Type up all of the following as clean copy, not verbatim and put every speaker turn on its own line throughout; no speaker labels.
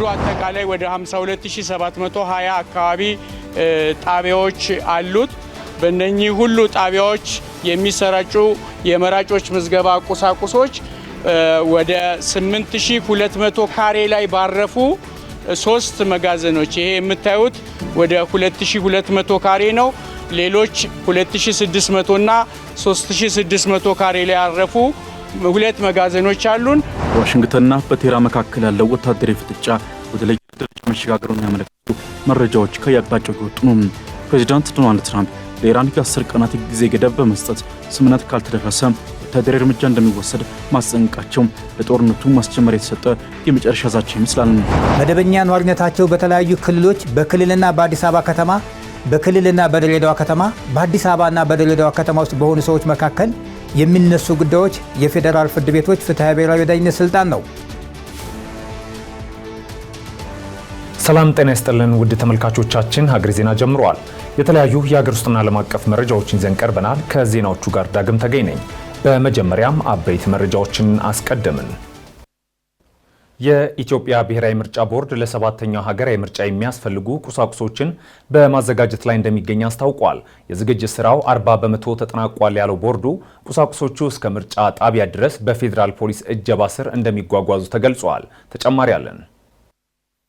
አጠቃላይ ወደ 52720 አካባቢ ጣቢያዎች አሉት። በእነኚህ ሁሉ ጣቢያዎች የሚሰራጩ የመራጮች ምዝገባ ቁሳቁሶች ወደ 8200 ካሬ ላይ ባረፉ 3 መጋዘኖች ይሄ የምታዩት ወደ 2200 ካሬ ነው። ሌሎች 2600 እና 3600 ካሬ ላይ ያረፉ 2 መጋዘኖች አሉን።
ዋሽንግተንና በቴህራን መካከል ያለው ወታደራዊ ፍጥጫ ወደ ለየት ደረጃ መሸጋገሩን ያመለክቱ መረጃዎች ከያቅጣጫው እየወጡ ነው። ፕሬዚዳንት ዶናልድ ትራምፕ ለኢራን የ10 ቀናት ጊዜ ገደብ በመስጠት ስምምነት ካልተደረሰ ወታደራዊ እርምጃ እንደሚወሰድ ማስጠንቀቃቸው ለጦርነቱ ማስጀመሪያ የተሰጠ የመጨረሻ ዛቻ ይመስላል።
መደበኛ ነዋሪነታቸው በተለያዩ ክልሎች በክልልና በአዲስ አበባ ከተማ በክልልና በድሬዳዋ ከተማ በአዲስ አበባና በድሬዳዋ ከተማ ውስጥ በሆኑ ሰዎች መካከል የሚነሱ ጉዳዮች የፌዴራል ፍርድ ቤቶች ፍትሐ ብሔራዊ ዳኝነት ስልጣን ነው።
ሰላም ጤና ይስጥልን ውድ ተመልካቾቻችን፣ ሀገር ዜና ጀምሯል። የተለያዩ የሀገር ውስጥና ዓለም አቀፍ መረጃዎችን ይዘን ቀርበናል። ከዜናዎቹ ጋር ዳግም ተገኝ ነኝ። በመጀመሪያም አበይት መረጃዎችን አስቀድምን። የኢትዮጵያ ብሔራዊ ምርጫ ቦርድ ለ7ኛው ሀገራዊ ምርጫ የሚያስፈልጉ ቁሳቁሶችን በማዘጋጀት ላይ እንደሚገኝ አስታውቋል። የዝግጅት ስራው 40 በመቶ ተጠናቋል ያለው ቦርዱ ቁሳቁሶቹ እስከ ምርጫ ጣቢያ ድረስ በፌዴራል ፖሊስ እጀባ ስር እንደሚጓጓዙ ተገልጿል። ተጨማሪ አለን።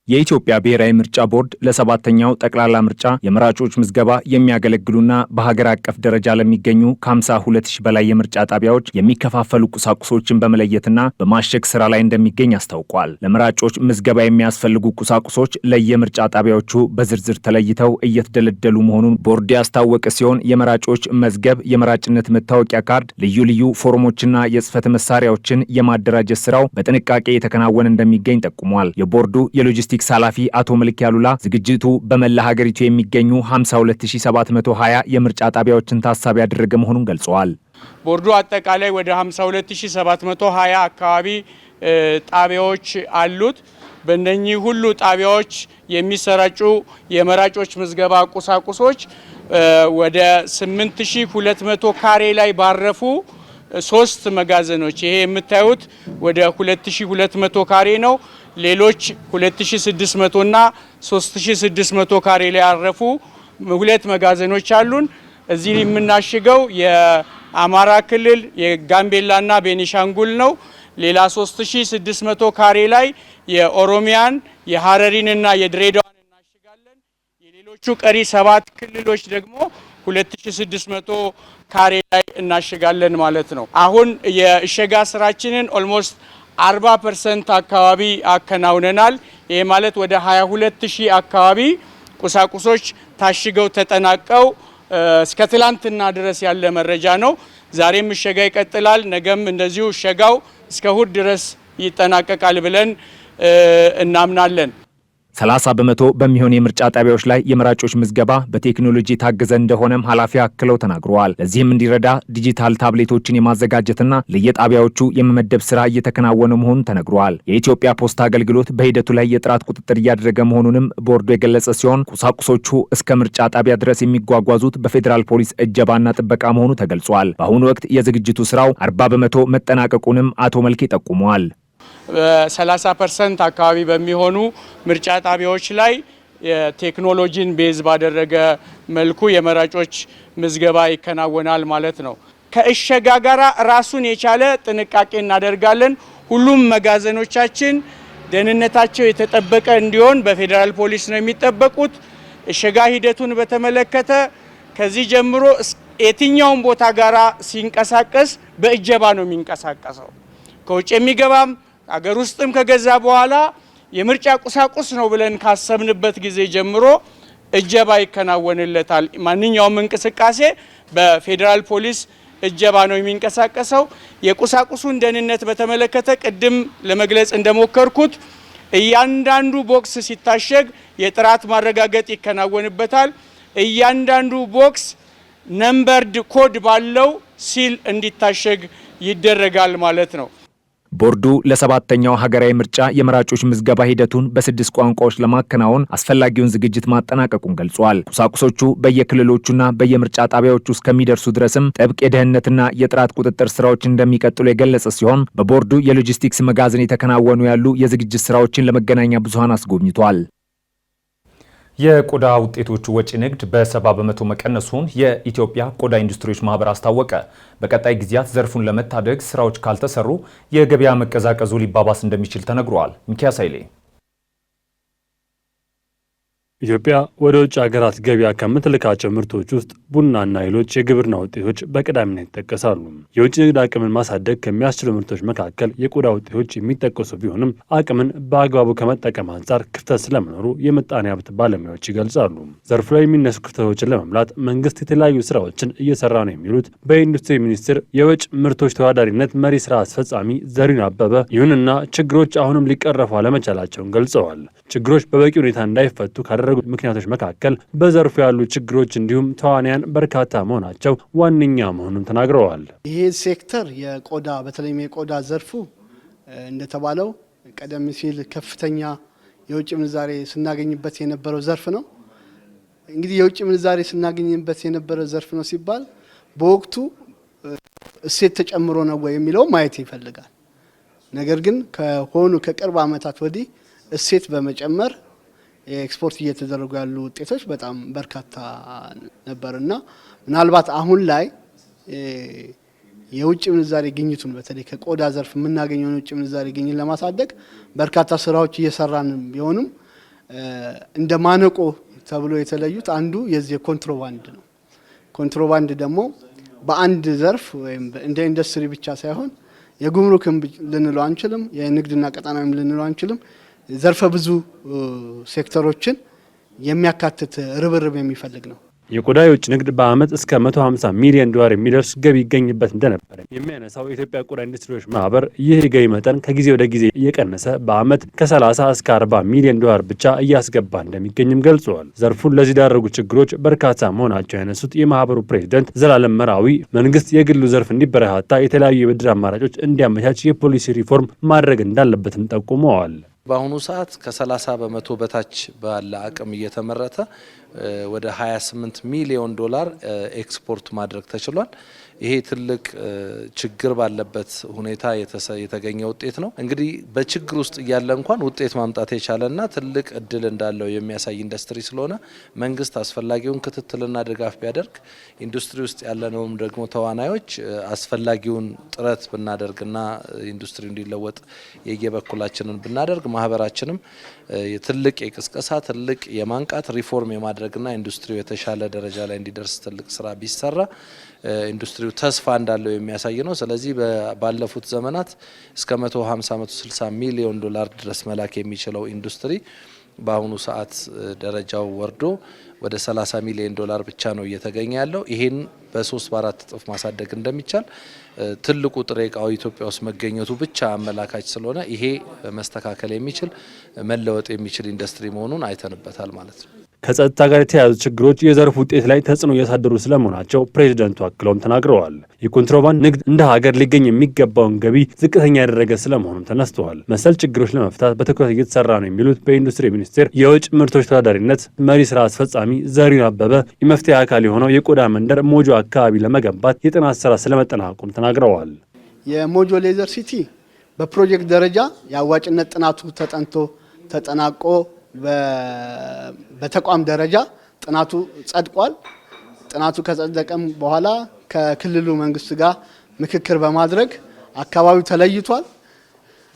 የኢትዮጵያ ብሔራዊ ምርጫ ቦርድ ለ7ኛው ጠቅላላ ምርጫ የመራጮች ምዝገባ የሚያገለግሉና በሀገር አቀፍ ደረጃ ለሚገኙ ከ52000 በላይ የምርጫ ጣቢያዎች የሚከፋፈሉ ቁሳቁሶችን በመለየትና በማሸግ ስራ ላይ እንደሚገኝ አስታውቋል። ለመራጮች ምዝገባ የሚያስፈልጉ ቁሳቁሶች ለየምርጫ ጣቢያዎቹ በዝርዝር ተለይተው እየተደለደሉ መሆኑን ቦርድ ያስታወቀ ሲሆን የመራጮች መዝገብ፣ የመራጭነት መታወቂያ ካርድ፣ ልዩ ልዩ ፎርሞችና የጽህፈት መሳሪያዎችን የማደራጀት ስራው በጥንቃቄ የተከናወነ እንደሚገኝ ጠቁሟል። የቦርዱ የሎጂስቲክስ ኃላፊ አቶ መልክ ያሉላ ዝግጅቱ በመላ ሀገሪቱ የሚገኙ 52720 የምርጫ ጣቢያዎችን ታሳቢ ያደረገ መሆኑን ገልጸዋል።
ቦርዱ አጠቃላይ ወደ 52720 አካባቢ ጣቢያዎች አሉት። በእነኚህ ሁሉ ጣቢያዎች የሚሰራጩ የመራጮች ምዝገባ ቁሳቁሶች ወደ 8200 ካሬ ላይ ባረፉ 3 መጋዘኖች ይሄ የምታዩት ወደ 2200 ካሬ ነው። ሌሎች 2600 እና 3600 ካሬ ላይ ያረፉ 2 መጋዘኖች አሉን። እዚህ የምናሽገው የአማራ ክልል የጋምቤላና ቤኒሻንጉል ነው። ሌላ 3600 ካሬ ላይ የኦሮሚያን የሐረሪንና የድሬዳዋን እናሽጋለን። የሌሎቹ ቀሪ 7 ክልሎች ደግሞ 2600 ካሬ ላይ እናሽጋለን ማለት ነው። አሁን የእሸጋ ስራችንን ኦልሞስት 40% አካባቢ አከናውነናል። ይሄ ማለት ወደ 22000 አካባቢ ቁሳቁሶች ታሽገው ተጠናቀው እስከ ትላንትና ድረስ ያለ መረጃ ነው። ዛሬም እሸጋ ይቀጥላል። ነገም እንደዚሁ እሸጋው እስከ እሁድ ድረስ ይጠናቀቃል ብለን እናምናለን።
30 በመቶ በሚሆን የምርጫ ጣቢያዎች ላይ የመራጮች ምዝገባ በቴክኖሎጂ ታገዘ እንደሆነም ኃላፊ አክለው ተናግረዋል። ለዚህም እንዲረዳ ዲጂታል ታብሌቶችን የማዘጋጀትና ለየጣቢያዎቹ የመመደብ ስራ እየተከናወነ መሆኑን ተነግሯል። የኢትዮጵያ ፖስታ አገልግሎት በሂደቱ ላይ የጥራት ቁጥጥር እያደረገ መሆኑንም ቦርዱ የገለጸ ሲሆን ቁሳቁሶቹ እስከ ምርጫ ጣቢያ ድረስ የሚጓጓዙት በፌዴራል ፖሊስ እጀባና ጥበቃ መሆኑ ተገልጿል። በአሁኑ ወቅት የዝግጅቱ ስራው 40 በመቶ መጠናቀቁንም አቶ መልኬ ጠቁመዋል።
30% አካባቢ በሚሆኑ ምርጫ ጣቢያዎች ላይ የቴክኖሎጂን ቤዝ ባደረገ መልኩ የመራጮች ምዝገባ ይከናወናል ማለት ነው። ከእሸጋ ጋራ ራሱን የቻለ ጥንቃቄ እናደርጋለን። ሁሉም መጋዘኖቻችን ደህንነታቸው የተጠበቀ እንዲሆን በፌዴራል ፖሊስ ነው የሚጠበቁት። እሸጋ ሂደቱን በተመለከተ ከዚህ ጀምሮ የትኛውን ቦታ ጋራ ሲንቀሳቀስ በእጀባ ነው የሚንቀሳቀሰው። ከውጭ የሚገባም አገር ውስጥም ከገዛ በኋላ የምርጫ ቁሳቁስ ነው ብለን ካሰብንበት ጊዜ ጀምሮ እጀባ ይከናወንለታል። ማንኛውም እንቅስቃሴ በፌዴራል ፖሊስ እጀባ ነው የሚንቀሳቀሰው። የቁሳቁሱን ደህንነት በተመለከተ ቅድም ለመግለጽ እንደሞከርኩት እያንዳንዱ ቦክስ ሲታሸግ የጥራት ማረጋገጥ ይከናወንበታል። እያንዳንዱ ቦክስ ነምበርድ ኮድ ባለው ሲል እንዲታሸግ ይደረጋል ማለት ነው።
ቦርዱ ለሰባተኛው ሀገራዊ ምርጫ የመራጮች ምዝገባ ሂደቱን በ6 ቋንቋዎች ለማከናወን አስፈላጊውን ዝግጅት ማጠናቀቁን ገልጿል። ቁሳቁሶቹ በየክልሎቹና በየምርጫ ጣቢያዎቹ እስከሚደርሱ ድረስም ጥብቅ የደህንነትና የጥራት ቁጥጥር ስራዎች እንደሚቀጥሉ የገለጸ ሲሆን በቦርዱ የሎጂስቲክስ መጋዘን የተከናወኑ ያሉ የዝግጅት ስራዎችን ለመገናኛ ብዙሃን አስጎብኝቷል። የቆዳ ውጤቶች ወጪ ንግድ በ70 በመቶ መቀነሱን የኢትዮጵያ ቆዳ ኢንዱስትሪዎች ማህበር አስታወቀ። በቀጣይ ጊዜያት ዘርፉን ለመታደግ ስራዎች ካልተሰሩ የገበያ መቀዛቀዙ ሊባባስ እንደሚችል ተነግሯል። ሚኪያስ ኃይሌ
ኢትዮጵያ ወደ ውጭ ሀገራት ገበያ ከምትልካቸው ምርቶች ውስጥ ቡናና ሌሎች የግብርና ውጤቶች በቀዳሚነት ይጠቀሳሉ። የውጭ ንግድ አቅምን ማሳደግ ከሚያስችሉ ምርቶች መካከል የቆዳ ውጤቶች የሚጠቀሱ ቢሆንም አቅምን በአግባቡ ከመጠቀም አንጻር ክፍተት ስለመኖሩ የምጣኔ ሀብት ባለሙያዎች ይገልጻሉ። ዘርፉ ላይ የሚነሱ ክፍተቶችን ለመሙላት መንግስት የተለያዩ ስራዎችን እየሰራ ነው የሚሉት በኢንዱስትሪ ሚኒስቴር የውጭ ምርቶች ተወዳዳሪነት መሪ ስራ አስፈጻሚ ዘሪሁን አበበ፣ ይሁንና ችግሮች አሁንም ሊቀረፉ አለመቻላቸውን ገልጸዋል። ችግሮች በበቂ ሁኔታ እንዳይፈቱ ካደረጉ ምክንያቶች መካከል በዘርፉ ያሉ ችግሮች እንዲሁም ተዋንያን በርካታ መሆናቸው ዋነኛ መሆኑን ተናግረዋል።
ይሄ ሴክተር የቆዳ በተለይም የቆዳ ዘርፉ እንደተባለው ቀደም ሲል ከፍተኛ የውጭ ምንዛሬ ስናገኝበት የነበረው ዘርፍ ነው። እንግዲህ የውጭ ምንዛሬ ስናገኝበት የነበረው ዘርፍ ነው ሲባል በወቅቱ እሴት ተጨምሮ ነው ወይ የሚለው ማየት ይፈልጋል። ነገር ግን ከቅርብ ዓመታት ወዲህ እሴት በመጨመር ኤክስፖርት እየተደረጉ ያሉ ውጤቶች በጣም በርካታ ነበርና ምናልባት አሁን ላይ የውጭ ምንዛሬ ግኝቱን በተለይ ከቆዳ ዘርፍ የምናገኘው የውጭ ምንዛሬ ግኝት ለማሳደግ በርካታ ስራዎች እየሰራን ቢሆንም እንደ ማነቆ ተብሎ የተለዩት አንዱ የዚህ ኮንትሮባንድ ነው። ኮንትሮባንድ ደግሞ በአንድ ዘርፍ ወይም እንደ ኢንዱስትሪ ብቻ ሳይሆን የጉምሩክም ልንለው አንችልም፣ የንግድና ቀጣናዊም ልንለው አንችልም። ዘርፈ ብዙ ሴክተሮችን የሚያካትት ርብርብ የሚፈልግ ነው።
የቆዳ የውጭ ንግድ በአመት እስከ 150 ሚሊዮን ዶላር የሚደርስ ገቢ ይገኝበት እንደነበረ የሚያነሳው የኢትዮጵያ ቆዳ ኢንዱስትሪዎች ማህበር ይህ የገቢ መጠን ከጊዜ ወደ ጊዜ እየቀነሰ በአመት ከ30 እስከ 40 ሚሊዮን ዶላር ብቻ እያስገባ እንደሚገኝም ገልጸዋል። ዘርፉን ለዚህ ዳረጉ ችግሮች በርካታ መሆናቸው ያነሱት የማህበሩ ፕሬዝዳንት ዘላለም መራዊ መንግስት የግሉ ዘርፍ እንዲበረታታ የተለያዩ የብድር አማራጮች እንዲያመቻች የፖሊሲ ሪፎርም ማድረግ እንዳለበትም ጠቁመዋል።
በአሁኑ ሰዓት ከ30 በመቶ በታች ባለ አቅም እየተመረተ ወደ 28 ሚሊዮን ዶላር ኤክስፖርት ማድረግ ተችሏል። ይሄ ትልቅ ችግር ባለበት ሁኔታ የተገኘ ውጤት ነው። እንግዲህ በችግር ውስጥ እያለ እንኳን ውጤት ማምጣት የቻለና ትልቅ እድል እንዳለው የሚያሳይ ኢንዱስትሪ ስለሆነ መንግስት አስፈላጊውን ክትትልና ድጋፍ ቢያደርግ ኢንዱስትሪ ውስጥ ያለነውም ደግሞ ተዋናዮች አስፈላጊውን ጥረት ብናደርግና ኢንዱስትሪው እንዲለወጥ የየበኩላችንን ብናደርግ ማህበራችንም ትልቅ የቅስቀሳ ትልቅ የማንቃት ሪፎርም የማድረግና ኢንዱስትሪው የተሻለ ደረጃ ላይ እንዲደርስ ትልቅ ስራ ቢሰራ ኢንዱስትሪው ተስፋ እንዳለው የሚያሳይ ነው። ስለዚህ ባለፉት ዘመናት እስከ 150-160 ሚሊዮን ዶላር ድረስ መላክ የሚችለው ኢንዱስትሪ በአሁኑ ሰዓት ደረጃው ወርዶ ወደ 30 ሚሊዮን ዶላር ብቻ ነው እየተገኘ ያለው። ይሄን በ3-4 እጥፍ ማሳደግ እንደሚቻል ትልቁ ጥሬ ዕቃው ኢትዮጵያ ውስጥ መገኘቱ ብቻ አመላካች ስለሆነ ይሄ መስተካከል የሚችል መለወጥ የሚችል ኢንዱስትሪ መሆኑን አይተንበታል ማለት ነው።
ከጸጥታ ጋር የተያያዙ ችግሮች የዘርፉ ውጤት ላይ ተጽዕኖ እያሳደሩ ስለመሆናቸው ፕሬዝዳንቱ አክለውም ተናግረዋል። የኮንትሮባንድ ንግድ እንደ ሀገር ሊገኝ የሚገባውን ገቢ ዝቅተኛ ያደረገ ስለመሆኑም ተነስተዋል። መሰል ችግሮች ለመፍታት በትኩረት እየተሰራ ነው የሚሉት በኢንዱስትሪ ሚኒስቴር የውጭ ምርቶች ተወዳዳሪነት መሪ ስራ አስፈጻሚ ዘሪሁን አበበ የመፍትሄ አካል የሆነው የቆዳ መንደር ሞጆ አካባቢ ለመገንባት የጥናት ስራ ስለመጠናቀቁም ተናግረዋል።
የሞጆ ሌዘር ሲቲ በፕሮጀክት ደረጃ የአዋጭነት ጥናቱ ተጠናቆ በተቋም ደረጃ ጥናቱ ጸድቋል። ጥናቱ ከጸደቀም በኋላ ከክልሉ መንግስት ጋር ምክክር በማድረግ አካባቢው ተለይቷል።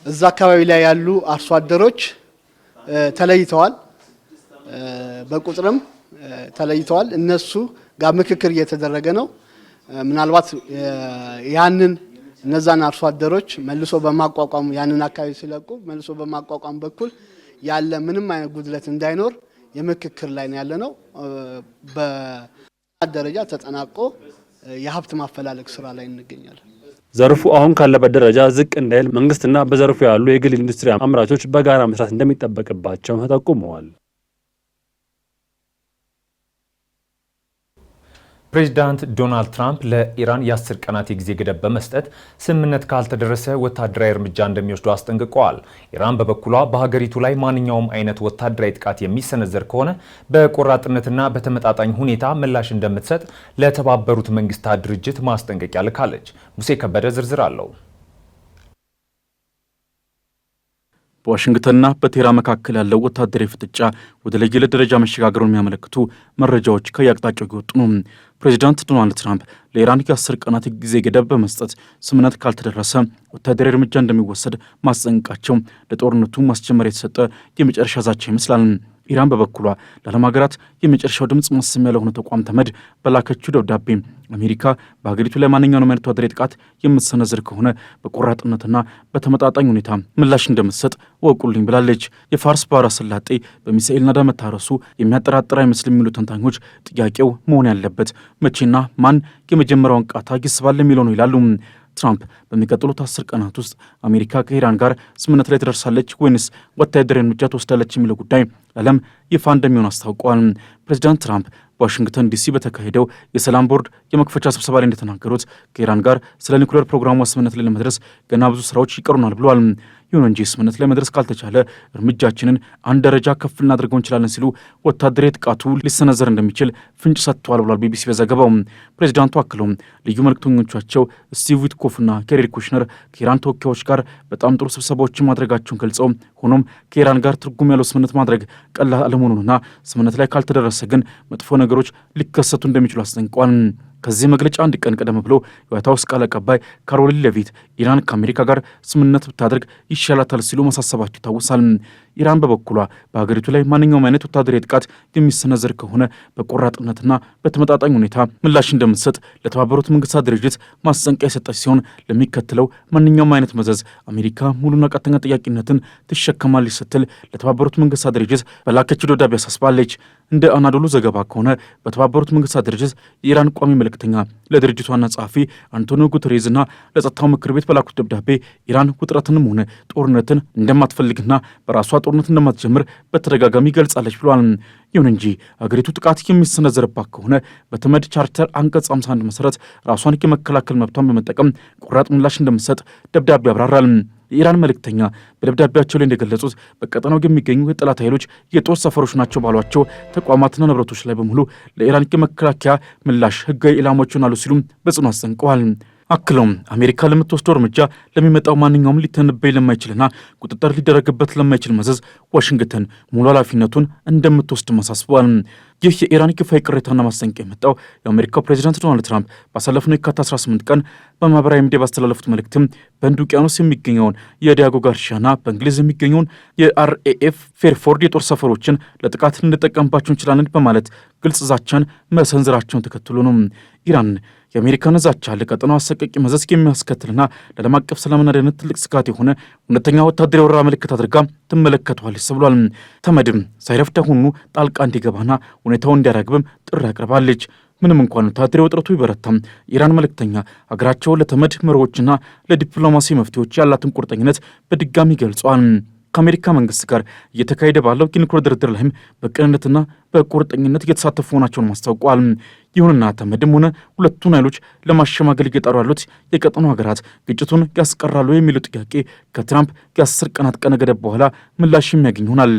እዛ አካባቢ ላይ ያሉ አርሶ አደሮች ተለይተዋል፣ በቁጥርም ተለይተዋል። እነሱ ጋር ምክክር እየተደረገ ነው። ምናልባት እነዛን አርሶ አደሮች መልሶ በማቋቋም ያንን አካባቢ ሲለቁ መልሶ በማቋቋም በኩል ያለ ምንም አይነት ጉድለት እንዳይኖር የምክክር ላይ ነው ያለነው። በደረጃ ተጠናቆ የሀብት ማፈላለግ ስራ ላይ እንገኛለን።
ዘርፉ አሁን ካለበት ደረጃ ዝቅ እንዳይል መንግስትና በዘርፉ ያሉ የግል ኢንዱስትሪ አምራቾች በጋራ መስራት እንደሚጠበቅባቸው ተጠቁመዋል።
ፕሬዚዳንት ዶናልድ ትራምፕ ለኢራን የ10 ቀናት የጊዜ ገደብ በመስጠት ስምምነት ካልተደረሰ ወታደራዊ እርምጃ እንደሚወስዱ አስጠንቅቀዋል። ኢራን በበኩሏ በሀገሪቱ ላይ ማንኛውም አይነት ወታደራዊ ጥቃት የሚሰነዘር ከሆነ በቆራጥነትና በተመጣጣኝ ሁኔታ ምላሽ እንደምትሰጥ ለተባበሩት መንግስታት ድርጅት ማስጠንቀቂያ ልካለች። ሙሴ ከበደ ዝርዝር አለው።
በዋሽንግተንና በቴህራን መካከል ያለው ወታደራዊ ፍጥጫ ወደ ለየለት ደረጃ መሸጋገሩን የሚያመለክቱ መረጃዎች ከየአቅጣጫው እየወጡ ነው። ፕሬዚዳንት ዶናልድ ትራምፕ ለኢራን የ10 ቀናት ጊዜ ገደብ በመስጠት ስምምነት ካልተደረሰ ወታደራዊ እርምጃ እንደሚወሰድ ማስጠንቀቃቸው ለጦርነቱ ማስጀመር የተሰጠ የመጨረሻ ዛቻ ይመስላል። ኢራን በበኩሏ ለዓለም ሀገራት የመጨረሻው ድምፅ ማሰሚያ ለሆነ ተቋም ተመድ በላከችው ደብዳቤ አሜሪካ በሀገሪቱ ላይ ማንኛውንም አይነት ወታደራዊ ጥቃት የምትሰነዝር ከሆነ በቆራጥነትና በተመጣጣኝ ሁኔታ ምላሽ እንደምትሰጥ ወቁልኝ ብላለች። የፋርስ ባህረ ሰላጤ በሚሳኤል ናዳ መታረሱ የሚያጠራጥር አይመስልም የሚሉ ተንታኞች ጥያቄው መሆን ያለበት መቼና ማን የመጀመሪያውን ቃታ ይስባል የሚለው ነው ይላሉ። ትራምፕ በሚቀጥሉት 10 ቀናት ውስጥ አሜሪካ ከኢራን ጋር ስምምነት ላይ ትደርሳለች ወይንስ ወታደራዊ እርምጃ ትወስዳለች የሚለው ጉዳይ ለዓለም ይፋ እንደሚሆን አስታውቀዋል። ፕሬዚዳንት ትራምፕ በዋሽንግተን ዲሲ በተካሄደው የሰላም ቦርድ የመክፈቻ ስብሰባ ላይ እንደተናገሩት ከኢራን ጋር ስለ ኒውክሌር ፕሮግራሙ ስምምነት ላይ ለመድረስ ገና ብዙ ስራዎች ይቀሩናል ብለዋል። ይሁን እንጂ ስምምነት ላይ መድረስ ካልተቻለ እርምጃችንን አንድ ደረጃ ከፍ ልናደርገው እንችላለን ሲሉ ወታደራዊ ጥቃቱ ሊሰነዘር እንደሚችል ፍንጭ ሰጥተዋል ብሏል ቢቢሲ በዘገባው። ፕሬዚዳንቱ አክለውም ልዩ መልእክተኞቻቸው ስቲቭ ዊትኮፍና ኬሪ ኩሽነር ከኢራን ተወካዮች ጋር በጣም ጥሩ ስብሰባዎችን ማድረጋቸውን ገልጸው ሆኖም ከኢራን ጋር ትርጉም ያለው ስምምነት ማድረግ ቀላል አለመሆኑንና ስምምነት ላይ ካልተደረሰ ግን መጥፎ ነገሮች ሊከሰቱ እንደሚችሉ አስጠንቅቀዋል። ከዚህ መግለጫ አንድ ቀን ቀደም ብሎ የዋይት ሀውስ ቃል አቀባይ ካሮሊን ሌቪት ኢራን ከአሜሪካ ጋር ስምምነት ብታደርግ ይሻላታል ሲሉ ማሳሰባቸው ይታወሳል። ኢራን በበኩሏ በሀገሪቱ ላይ ማንኛውም አይነት ወታደራዊ ጥቃት የሚሰነዘር ከሆነ በቆራጥነትና በተመጣጣኝ ሁኔታ ምላሽ እንደምትሰጥ ለተባበሩት መንግስታት ድርጅት ማስጠንቀቂያ የሰጠች ሲሆን ለሚከተለው ማንኛውም አይነት መዘዝ አሜሪካ ሙሉና ቀጥተኛ ተጠያቂነትን ትሸከማለች ስትል ለተባበሩት መንግስታት ድርጅት በላከችው ደብዳቤ አሳስባለች። እንደ አናዶሉ ዘገባ ከሆነ በተባበሩት መንግስታት ድርጅት የኢራን ቋሚ መልእክተኛ ለድርጅቱ ዋና ጸሐፊ አንቶኒዮ ጉተሬዝና ለጸጥታው ምክር ቤት በላኩት ደብዳቤ ኢራን ውጥረትንም ሆነ ጦርነትን እንደማትፈልግና በራሷ ጦርነት እንደማትጀምር በተደጋጋሚ ገልጻለች ብሏል። ይሁን እንጂ አገሪቱ ጥቃት የሚሰነዘርባት ከሆነ በተመድ ቻርተር አንቀጽ 51 መሰረት ራሷን የመከላከል መብቷን በመጠቀም ቆራጥ ምላሽ እንደምትሰጥ ደብዳቤ ያብራራል። የኢራን መልእክተኛ በደብዳቤያቸው ላይ እንደገለጹት በቀጠናው የሚገኙ የጠላት ኃይሎች የጦር ሰፈሮች ናቸው ባሏቸው ተቋማትና ንብረቶች ላይ በሙሉ ለኢራን የመከላከያ ምላሽ ህጋዊ ኢላማዎች ይሆናሉ ሲሉም በጽኑ አስጠንቅቀዋል። አክለውም አሜሪካ ለምትወስደው እርምጃ ለሚመጣው ማንኛውም ሊተነበይ ለማይችልና ቁጥጥር ሊደረግበት ለማይችል መዘዝ ዋሽንግተን ሙሉ ኃላፊነቱን እንደምትወስድ አሳስበዋል። ይህ የኢራን ይፋዊ ቅሬታና ማስጠንቀቂያ የመጣው የአሜሪካው ፕሬዚዳንት ዶናልድ ትራምፕ ባሳለፍነው የካቲት 18 ቀን በማህበራዊ ሚዲያ ባስተላለፉት መልእክትም በህንድ ውቅያኖስ የሚገኘውን የዲያጎ ጋርሺያና በእንግሊዝ የሚገኘውን የአርኤኤፍ ፌርፎርድ የጦር ሰፈሮችን ለጥቃት ልንጠቀምባቸው እንችላለን በማለት ግልጽ ዛቻን መሰንዘራቸውን ተከትሎ ነው። ኢራን የአሜሪካን ዛቻ ለቀጠናው አሰቃቂ መዘዝ የሚያስከትልና ለዓለም አቀፍ ሰላምና ደህንነት ትልቅ ስጋት የሆነ እውነተኛ ወታደራዊ ወረራ ምልክት አድርጋ ትመለከተዋለች ብሏል። ተመድም ሳይረፍድ አሁኑ ጣልቃ እንዲገባና ሁኔታውን እንዲያራግብም ጥሪ አቅርባለች። ምንም እንኳን ወታደራዊ ውጥረቱ ቢበረታም የኢራን መልእክተኛ ሀገራቸው ለተመድ መርሆችና ለዲፕሎማሲ መፍትሄዎች ያላትን ቁርጠኝነት በድጋሚ ገልጿል። ከአሜሪካ መንግስት ጋር እየተካሄደ ባለው የኒውክሌር ድርድር ላይም በቅንነትና በቁርጠኝነት እየተሳተፉ መሆናቸውን ማስታውቀዋል። ይሁንና ተመድም ሆነ ሁለቱን ኃይሎች ለማሸማገል እየጣሩ ያሉት የቀጠናው ሀገራት ግጭቱን ያስቀራሉ የሚለው ጥያቄ ከትራምፕ የ10 ቀናት ቀነ ገደብ በኋላ ምላሽ የሚያገኝ ይሆናል።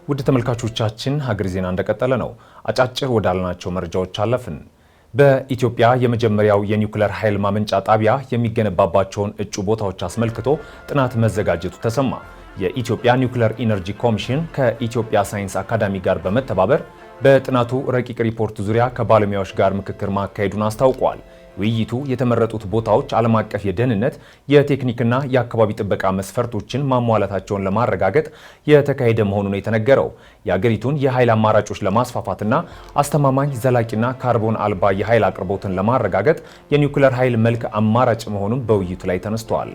ውድ ተመልካቾቻችን ሀገር ዜና እንደቀጠለ ነው። አጫጭር ወዳልናቸው መረጃዎች አለፍን። በኢትዮጵያ የመጀመሪያው የኒውክሌር ኃይል ማመንጫ ጣቢያ የሚገነባባቸውን እጩ ቦታዎች አስመልክቶ ጥናት መዘጋጀቱ ተሰማ። የኢትዮጵያ ኒውክሌር ኢነርጂ ኮሚሽን ከኢትዮጵያ ሳይንስ አካዳሚ ጋር በመተባበር በጥናቱ ረቂቅ ሪፖርት ዙሪያ ከባለሙያዎች ጋር ምክክር ማካሄዱን አስታውቋል። ውይይቱ የተመረጡት ቦታዎች ዓለም አቀፍ የደህንነት የቴክኒክና የአካባቢ ጥበቃ መስፈርቶችን ማሟላታቸውን ለማረጋገጥ የተካሄደ መሆኑን የተነገረው የአገሪቱን የኃይል አማራጮች ለማስፋፋትና አስተማማኝ ዘላቂና ካርቦን አልባ የኃይል አቅርቦትን ለማረጋገጥ የኒውክሌር ኃይል መልክ አማራጭ መሆኑን በውይይቱ ላይ ተነስቷል።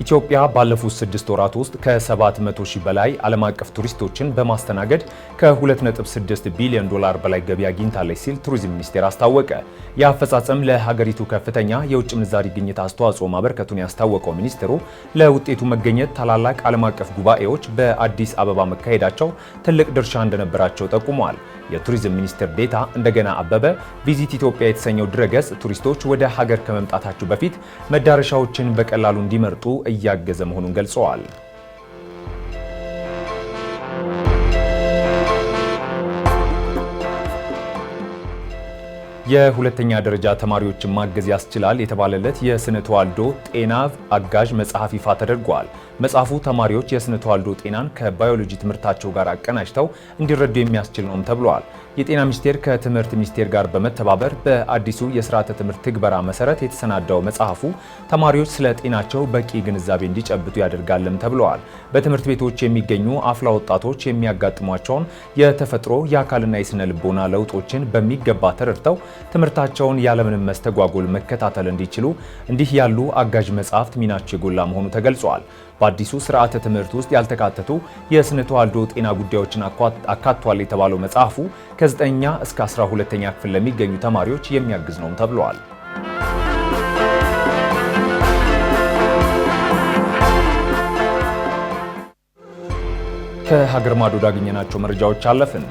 ኢትዮጵያ ባለፉት 6 ወራት ውስጥ ከ700 ሺህ በላይ ዓለም አቀፍ ቱሪስቶችን በማስተናገድ ከ2.6 ቢሊዮን ዶላር በላይ ገቢ አግኝታለች ሲል ቱሪዝም ሚኒስቴር አስታወቀ። የአፈጻጸም ለሀገሪቱ ከፍተኛ የውጭ ምንዛሪ ግኝት አስተዋጽኦ ማበርከቱን ያስታወቀው ሚኒስቴሩ ለውጤቱ መገኘት ታላላቅ ዓለም አቀፍ ጉባኤዎች በአዲስ አበባ መካሄዳቸው ትልቅ ድርሻ እንደነበራቸው ጠቁመዋል። የቱሪዝም ሚኒስቴር ዴታ እንደገና አበበ ቪዚት ኢትዮጵያ የተሰኘው ድረገጽ ቱሪስቶች ወደ ሀገር ከመምጣታቸው በፊት መዳረሻዎችን በቀላሉ እንዲመርጡ እያገዘ መሆኑን ገልጸዋል። የሁለተኛ ደረጃ ተማሪዎችን ማገዝ ያስችላል የተባለለት የስነ ተዋልዶ ጤና አጋዥ መጽሐፍ ይፋ ተደርጓል። መጽሐፉ ተማሪዎች የስነ ተዋልዶ ጤናን ከባዮሎጂ ትምህርታቸው ጋር አቀናጅተው እንዲረዱ የሚያስችል ነውም ተብሏል። የጤና ሚኒስቴር ከትምህርት ሚኒስቴር ጋር በመተባበር በአዲሱ የስርዓተ ትምህርት ትግበራ መሰረት የተሰናዳው መጽሐፉ ተማሪዎች ስለ ጤናቸው በቂ ግንዛቤ እንዲጨብጡ ያደርጋልም ተብለዋል። በትምህርት ቤቶች የሚገኙ አፍላ ወጣቶች የሚያጋጥሟቸውን የተፈጥሮ የአካልና የስነ ልቦና ለውጦችን በሚገባ ተረድተው ትምህርታቸውን ያለምንም መስተጓጎል መከታተል እንዲችሉ እንዲህ ያሉ አጋዥ መጽሐፍት ሚናቸው የጎላ መሆኑ ተገልጿል። በአዲሱ ስርዓተ ትምህርት ውስጥ ያልተካተቱ የስነ ተዋልዶ ጤና ጉዳዮችን አካቷል የተባለው መጽሐፉ ከ9ኛ እስከ 12ኛ ክፍል ለሚገኙ ተማሪዎች የሚያግዝ ነው ተብሏል። ከሀገር ማዶ ያገኘናቸው መረጃዎች አለፍን።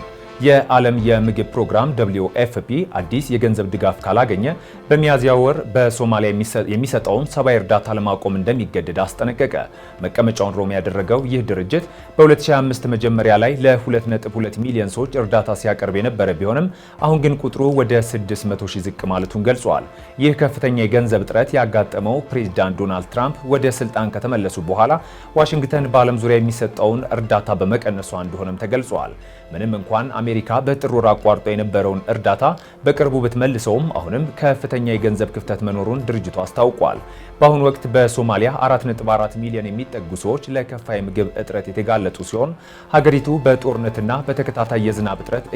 የዓለም የምግብ ፕሮግራም WFP አዲስ የገንዘብ ድጋፍ ካላገኘ በሚያዝያ ወር በሶማሊያ የሚሰጠውን ሰብአዊ እርዳታ ለማቆም እንደሚገደድ አስጠነቀቀ። መቀመጫውን ሮም ያደረገው ይህ ድርጅት በ2025 መጀመሪያ ላይ ለ2.2 ሚሊዮን ሰዎች እርዳታ ሲያቀርብ የነበረ ቢሆንም አሁን ግን ቁጥሩ ወደ 600 ሺህ ዝቅ ማለቱን ገልጿል። ይህ ከፍተኛ የገንዘብ እጥረት ያጋጠመው ፕሬዝዳንት ዶናልድ ትራምፕ ወደ ስልጣን ከተመለሱ በኋላ ዋሽንግተን በዓለም ዙሪያ የሚሰጠውን እርዳታ በመቀነሷ እንደሆነም ተገልጿል። ምንም እንኳን አሜሪካ በጥር ወር አቋርጦ የነበረውን እርዳታ በቅርቡ ብትመልሰውም አሁንም ከፍተኛ የገንዘብ ክፍተት መኖሩን ድርጅቱ አስታውቋል። በአሁኑ ወቅት በሶማሊያ 4.4 ሚሊዮን የሚጠጉ ሰዎች ለከፋ የምግብ እጥረት የተጋለጡ ሲሆን ሀገሪቱ በጦርነትና በተከታታይ የዝናብ እጥረት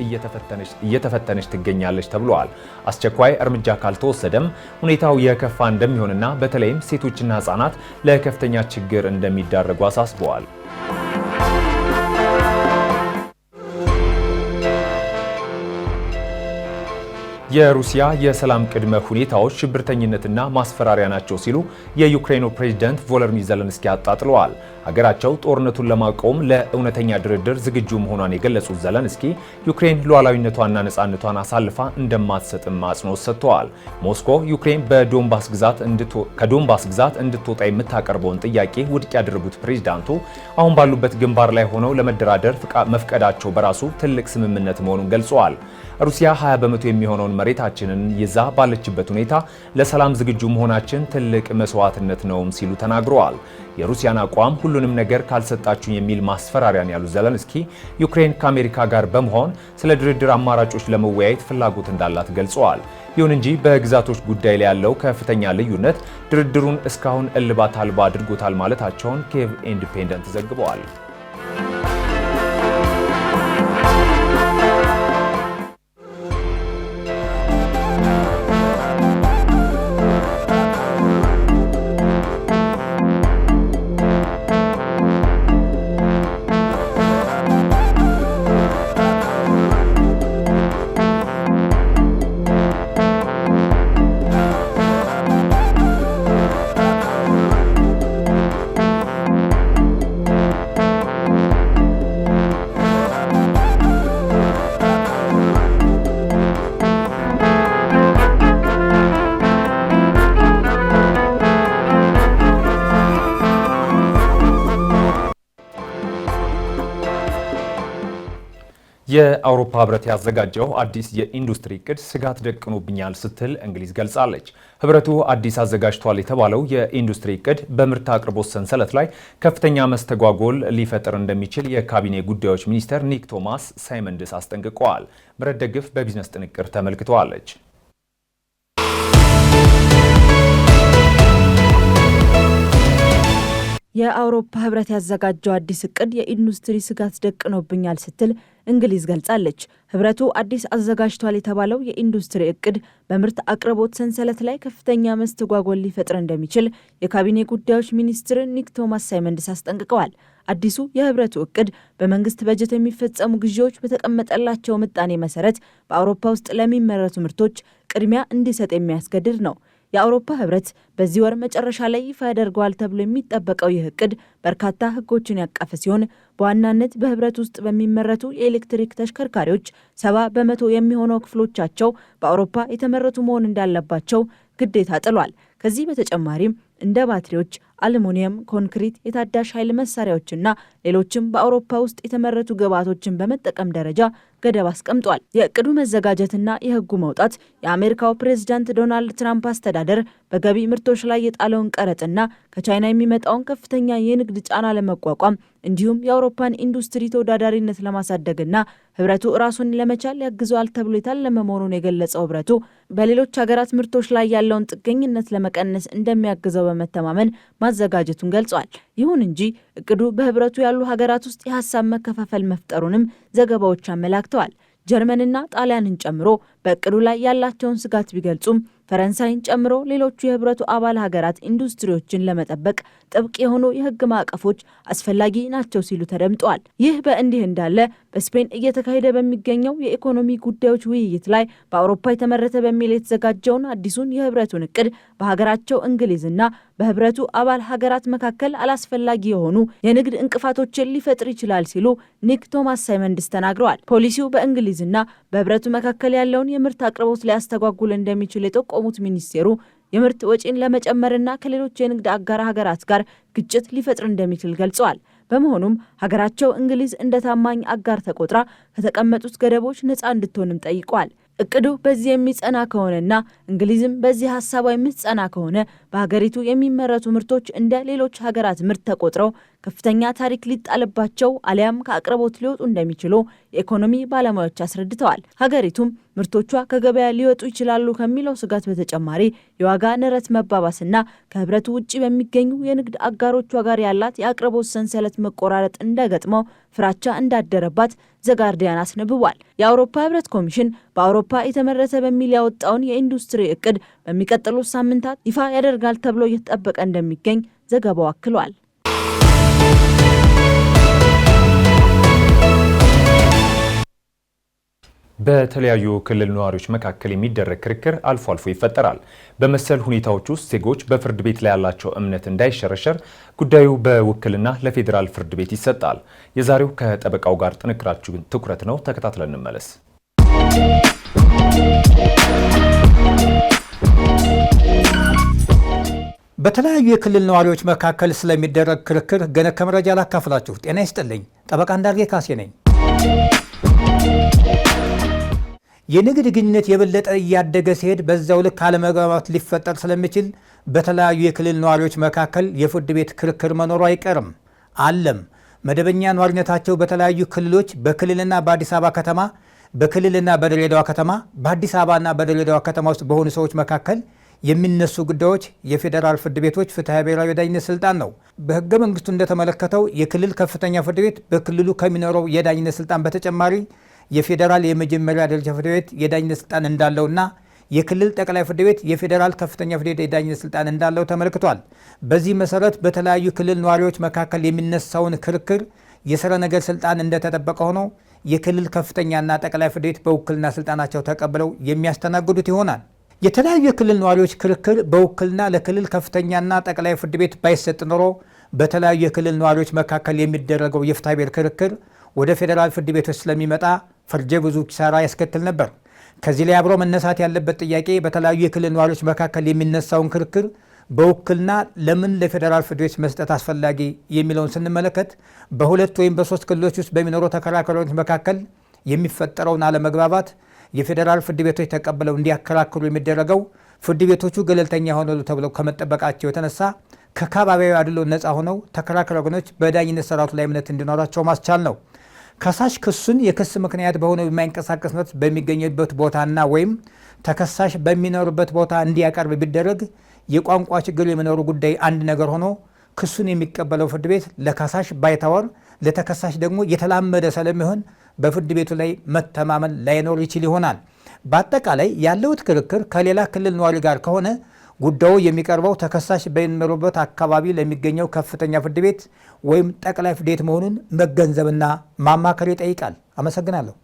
እየተፈተነች ትገኛለች ተብሏል። አስቸኳይ እርምጃ ካልተወሰደም ሁኔታው የከፋ እንደሚሆንና በተለይም ሴቶችና ሕጻናት ለከፍተኛ ችግር እንደሚዳረጉ አሳስበዋል። የሩሲያ የሰላም ቅድመ ሁኔታዎች ሽብርተኝነትና ማስፈራሪያ ናቸው ሲሉ የዩክሬኑ ፕሬዝዳንት ቮሎዲሚር ዜሌንስኪ አጣጥለዋል። ሀገራቸው ጦርነቱን ለማቆም ለእውነተኛ ድርድር ዝግጁ መሆኗን የገለጹት ዜሌንስኪ ዩክሬን ሉዓላዊነቷንና ነፃነቷን አሳልፋ እንደማትሰጥም አጽንኦት ሰጥተዋል። ሞስኮ ዩክሬን ከዶንባስ ግዛት እንድትወጣ የምታቀርበውን ጥያቄ ውድቅ ያደረጉት ፕሬዝዳንቱ አሁን ባሉበት ግንባር ላይ ሆነው ለመደራደር መፍቀዳቸው በራሱ ትልቅ ስምምነት መሆኑን ገልጸዋል። ሩሲያ 20 በመቶ የሚሆነውን መሬታችንን ይዛ ባለችበት ሁኔታ ለሰላም ዝግጁ መሆናችን ትልቅ መስዋዕትነት ነውም ሲሉ ተናግረዋል። የሩሲያን አቋም ሁሉንም ነገር ካልሰጣችሁ የሚል ማስፈራሪያን ያሉት ዜሌንስኪ ዩክሬን ከአሜሪካ ጋር በመሆን ስለ ድርድር አማራጮች ለመወያየት ፍላጎት እንዳላት ገልጸዋል። ይሁን እንጂ በግዛቶች ጉዳይ ላይ ያለው ከፍተኛ ልዩነት ድርድሩን እስካሁን እልባት አልባ አድርጎታል ማለታቸውን ኪየቭ ኢንዲፔንደንት ዘግበዋል። የአውሮፓ ህብረት ያዘጋጀው አዲስ የኢንዱስትሪ እቅድ ስጋት ደቅኖብኛል ስትል እንግሊዝ ገልጻለች። ህብረቱ አዲስ አዘጋጅቷል የተባለው የኢንዱስትሪ እቅድ በምርት አቅርቦት ሰንሰለት ላይ ከፍተኛ መስተጓጎል ሊፈጥር እንደሚችል የካቢኔ ጉዳዮች ሚኒስተር ኒክ ቶማስ ሳይመንድስ አስጠንቅቀዋል። ምረት ደግፍ በቢዝነስ ጥንቅር ተመልክተዋለች።
የአውሮፓ ህብረት ያዘጋጀው አዲስ እቅድ የኢንዱስትሪ ስጋት ደቅኖብኛል ስትል እንግሊዝ ገልጻለች። ህብረቱ አዲስ አዘጋጅቷል የተባለው የኢንዱስትሪ እቅድ በምርት አቅርቦት ሰንሰለት ላይ ከፍተኛ መስተጓጎል ሊፈጥር እንደሚችል የካቢኔ ጉዳዮች ሚኒስትር ኒክ ቶማስ ሳይመንድስ አስጠንቅቀዋል። አዲሱ የህብረቱ እቅድ በመንግስት በጀት የሚፈጸሙ ግዢዎች በተቀመጠላቸው ምጣኔ መሰረት በአውሮፓ ውስጥ ለሚመረቱ ምርቶች ቅድሚያ እንዲሰጥ የሚያስገድድ ነው። የአውሮፓ ህብረት በዚህ ወር መጨረሻ ላይ ይፋ ያደርገዋል ተብሎ የሚጠበቀው ይህ እቅድ በርካታ ህጎችን ያቀፈ ሲሆን በዋናነት በህብረት ውስጥ በሚመረቱ የኤሌክትሪክ ተሽከርካሪዎች 70% የሚሆነው ክፍሎቻቸው በአውሮፓ የተመረቱ መሆን እንዳለባቸው ግዴታ ጥሏል። ከዚህ በተጨማሪም እንደ ባትሪዎች፣ አሉሚኒየም፣ ኮንክሪት፣ የታዳሽ ኃይል መሳሪያዎችና ሌሎችም በአውሮፓ ውስጥ የተመረቱ ግብዓቶችን በመጠቀም ደረጃ ገደብ አስቀምጧል። የእቅዱ መዘጋጀትና የህጉ መውጣት የአሜሪካው ፕሬዝዳንት ዶናልድ ትራምፕ አስተዳደር በገቢ ምርቶች ላይ የጣለውን ቀረጥና ከቻይና የሚመጣውን ከፍተኛ የንግድ ጫና ለመቋቋም እንዲሁም የአውሮፓን ኢንዱስትሪ ተወዳዳሪነት ለማሳደግና ህብረቱ ራሱን ለመቻል ያግዘዋል ተብሎ የታለመ መሆኑን የገለጸው ህብረቱ በሌሎች ሀገራት ምርቶች ላይ ያለውን ጥገኝነት ለመቀነስ እንደሚያግዘው በመተማመን ማዘጋጀቱን ገልጿል። ይሁን እንጂ እቅዱ በህብረቱ ያሉ ሀገራት ውስጥ የሀሳብ መከፋፈል መፍጠሩንም ዘገባዎች አመላክተዋል። ጀርመንና ጣሊያንን ጨምሮ በእቅዱ ላይ ያላቸውን ስጋት ቢገልጹም ፈረንሳይን ጨምሮ ሌሎቹ የህብረቱ አባል ሀገራት ኢንዱስትሪዎችን ለመጠበቅ ጥብቅ የሆኑ የህግ ማዕቀፎች አስፈላጊ ናቸው ሲሉ ተደምጠዋል። ይህ በእንዲህ እንዳለ በስፔን እየተካሄደ በሚገኘው የኢኮኖሚ ጉዳዮች ውይይት ላይ በአውሮፓ የተመረተ በሚል የተዘጋጀውን አዲሱን የህብረቱን እቅድ በሀገራቸው እንግሊዝና በህብረቱ አባል ሀገራት መካከል አላስፈላጊ የሆኑ የንግድ እንቅፋቶችን ሊፈጥር ይችላል ሲሉ ኒክ ቶማስ ሳይመንድስ ተናግረዋል። ፖሊሲው በእንግሊዝና በህብረቱ መካከል ያለውን የምርት አቅርቦት ሊያስተጓጉል እንደሚችል የጠቆሙት ሚኒስቴሩ የምርት ወጪን ለመጨመርና ከሌሎች የንግድ አጋር ሀገራት ጋር ግጭት ሊፈጥር እንደሚችል ገልጸዋል። በመሆኑም ሀገራቸው እንግሊዝ እንደ ታማኝ አጋር ተቆጥራ ከተቀመጡት ገደቦች ነፃ እንድትሆንም ጠይቀዋል። እቅዱ በዚህ የሚጸና ከሆነና እንግሊዝም በዚህ ሀሳቧ የምትጸና ከሆነ በሀገሪቱ የሚመረቱ ምርቶች እንደ ሌሎች ሀገራት ምርት ተቆጥረው ከፍተኛ ታሪክ ሊጣልባቸው አሊያም ከአቅርቦት ሊወጡ እንደሚችሉ የኢኮኖሚ ባለሙያዎች አስረድተዋል። ሀገሪቱም ምርቶቿ ከገበያ ሊወጡ ይችላሉ ከሚለው ስጋት በተጨማሪ የዋጋ ንረት መባባስና ከህብረቱ ውጭ በሚገኙ የንግድ አጋሮቿ ጋር ያላት የአቅርቦት ሰንሰለት መቆራረጥ እንዳይገጥመው ፍራቻ እንዳደረባት ዘጋርዲያን አስነብቧል። የአውሮፓ ህብረት ኮሚሽን በአውሮፓ የተመረተ በሚል ያወጣውን የኢንዱስትሪ እቅድ በሚቀጥሉት ሳምንታት ይፋ ያደርጋል ተብሎ እየተጠበቀ እንደሚገኝ ዘገባው አክሏል።
በተለያዩ ክልል ነዋሪዎች መካከል የሚደረግ ክርክር አልፎ አልፎ ይፈጠራል። በመሰል ሁኔታዎች ውስጥ ዜጎች በፍርድ ቤት ላይ ያላቸው እምነት እንዳይሸረሸር ጉዳዩ በውክልና ለፌዴራል ፍርድ ቤት ይሰጣል። የዛሬው ከጠበቃው ጋር ጥንክራችን ትኩረት ነው። ተከታትለን እንመለስ።
በተለያዩ የክልል ነዋሪዎች መካከል ስለሚደረግ ክርክር ገነ ከመረጃ ላካፍላችሁ። ጤና ይስጥልኝ። ጠበቃ እንዳርጌ ካሴ ነኝ። የንግድ ግንኙነት የበለጠ እያደገ ሲሄድ በዛው ልክ አለመግባባት ሊፈጠር ስለሚችል በተለያዩ የክልል ነዋሪዎች መካከል የፍርድ ቤት ክርክር መኖሩ አይቀርም አለም። መደበኛ ነዋሪነታቸው በተለያዩ ክልሎች በክልልና በአዲስ አበባ ከተማ፣ በክልልና በድሬዳዋ ከተማ፣ በአዲስ አበባና በድሬዳዋ ከተማ ውስጥ በሆኑ ሰዎች መካከል የሚነሱ ጉዳዮች የፌዴራል ፍርድ ቤቶች ፍትሐ ብሔራዊ የዳኝነት ስልጣን ነው። በህገ መንግስቱ እንደተመለከተው የክልል ከፍተኛ ፍርድ ቤት በክልሉ ከሚኖረው የዳኝነት ስልጣን በተጨማሪ የፌዴራል የመጀመሪያ ደረጃ ፍርድ ቤት የዳኝነት ስልጣን እንዳለውና የክልል ጠቅላይ ፍርድ ቤት የፌዴራል ከፍተኛ ፍርድ ቤት የዳኝነት ስልጣን እንዳለው ተመልክቷል። በዚህ መሰረት በተለያዩ ክልል ነዋሪዎች መካከል የሚነሳውን ክርክር የስረ ነገር ስልጣን እንደተጠበቀ ሆኖ የክልል ከፍተኛና ጠቅላይ ፍርድ ቤት በውክልና ስልጣናቸው ተቀብለው የሚያስተናግዱት ይሆናል። የተለያዩ የክልል ነዋሪዎች ክርክር በውክልና ለክልል ከፍተኛና ጠቅላይ ፍርድ ቤት ባይሰጥ ኖሮ በተለያዩ የክልል ነዋሪዎች መካከል የሚደረገው የፍትሐ ብሔር ክርክር ወደ ፌዴራል ፍርድ ቤቶች ስለሚመጣ ፈርጀ ብዙ ኪሳራ ያስከትል ነበር። ከዚህ ላይ አብሮ መነሳት ያለበት ጥያቄ በተለያዩ የክልል ነዋሪዎች መካከል የሚነሳውን ክርክር በውክልና ለምን ለፌዴራል ፍርድ ቤቶች መስጠት አስፈላጊ የሚለውን ስንመለከት በሁለት ወይም በሶስት ክልሎች ውስጥ በሚኖሩ ተከራካሪዎች መካከል የሚፈጠረውን አለመግባባት የፌዴራል ፍርድ ቤቶች ተቀብለው እንዲያከራክሩ የሚደረገው ፍርድ ቤቶቹ ገለልተኛ ሆነሉ ተብለው ከመጠበቃቸው የተነሳ ከአካባቢያዊ አድሎ ነፃ ሆነው ተከራካሪ ወገኖች በዳኝነት ስርዓቱ ላይ እምነት እንዲኖራቸው ማስቻል ነው። ከሳሽ ክሱን የክስ ምክንያት በሆነው የማይንቀሳቀስ መብት በሚገኝበት ቦታና ወይም ተከሳሽ በሚኖርበት ቦታ እንዲያቀርብ ቢደረግ የቋንቋ ችግር የሚኖሩ ጉዳይ አንድ ነገር ሆኖ ክሱን የሚቀበለው ፍርድ ቤት ለከሳሽ ባይታወር ለተከሳሽ ደግሞ የተላመደ ስለሚሆን በፍርድ ቤቱ ላይ መተማመን ላይኖር ይችል ይሆናል። በአጠቃላይ ያለውት ክርክር ከሌላ ክልል ነዋሪ ጋር ከሆነ ጉዳዩ የሚቀርበው ተከሳሽ በሚኖሩበት አካባቢ ለሚገኘው ከፍተኛ ፍርድ ቤት ወይም ጠቅላይ ፍርድ ቤት መሆኑን መገንዘብና ማማከር ይጠይቃል። አመሰግናለሁ።